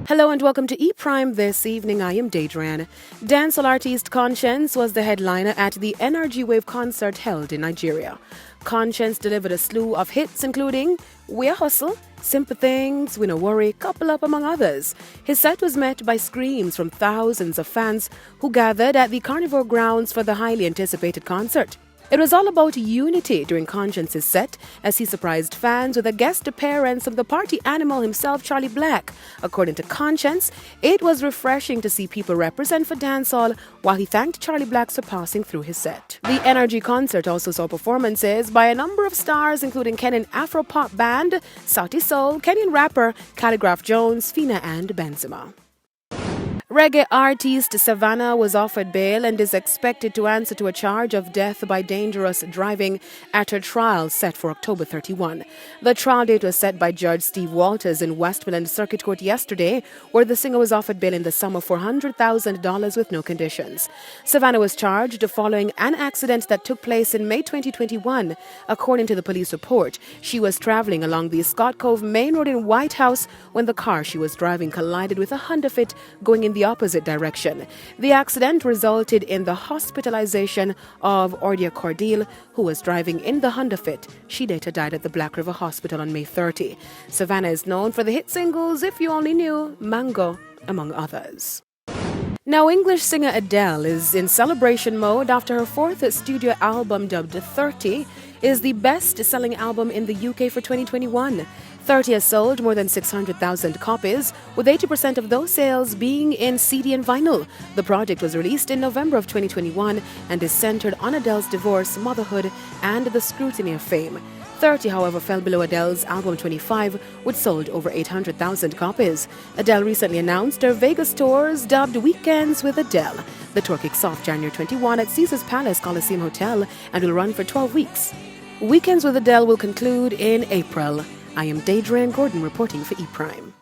Hello and welcome to E-Prime this evening. I am Daedran. Dancehall artist Konshens was the headliner at the Energy Wave concert held in Nigeria. Konshens delivered a slew of hits including We A Hustle, Simple Things, We No Worry, Couple Up, among others. His set was met by screams from thousands of fans who gathered at the Carnivore grounds for the highly anticipated concert. It was all about unity during Konshens' set as he surprised fans with a guest appearance from the party animal himself, Charlie Black. According to Konshens, it was refreshing to see people represent for dancehall while he thanked Charlie Black for passing through his set. The Energy concert also saw performances by a number of stars including Kenyan Afro-pop band, Sauti Soul, Kenyan rapper Calligraph Jones, Fina and Benzema. Reggae artist Savannah was offered bail and is expected to answer to a charge of death by dangerous driving at her trial set for October 31. The trial date was set by Judge Steve Walters in Westmoreland Circuit Court yesterday, where the singer was offered bail in the sum of $400,000 with no conditions. Savannah was charged following an accident that took place in May 2021. According to the police report, she was traveling along the Scott Cove Main Road in White House when the car she was driving collided with a Honda Fit going in the opposite direction. The accident resulted in the hospitalization of Ordia Cordile, who was driving in the Honda Fit. She later died at the Black River Hospital on May 30. Savannah is known for the hit singles If You Only Knew, Mango, among others. Now, English singer Adele is in celebration mode after her fourth studio album, dubbed 30, is the best-selling album in the UK for 2021. 30 has sold more than 600,000 copies, with 80% of those sales being in CD and vinyl. The project was released in November of 2021 and is centered on Adele's divorce, motherhood, and the scrutiny of fame. 30, however, fell below Adele's album 25, which sold over 800,000 copies. Adele recently announced her Vegas tours, dubbed Weekends with Adele. The tour kicks off January 21 at Caesars Palace Coliseum Hotel and will run for 12 weeks. Weekends with Adele will conclude in April. I am Daedran Gordon reporting for E-Prime.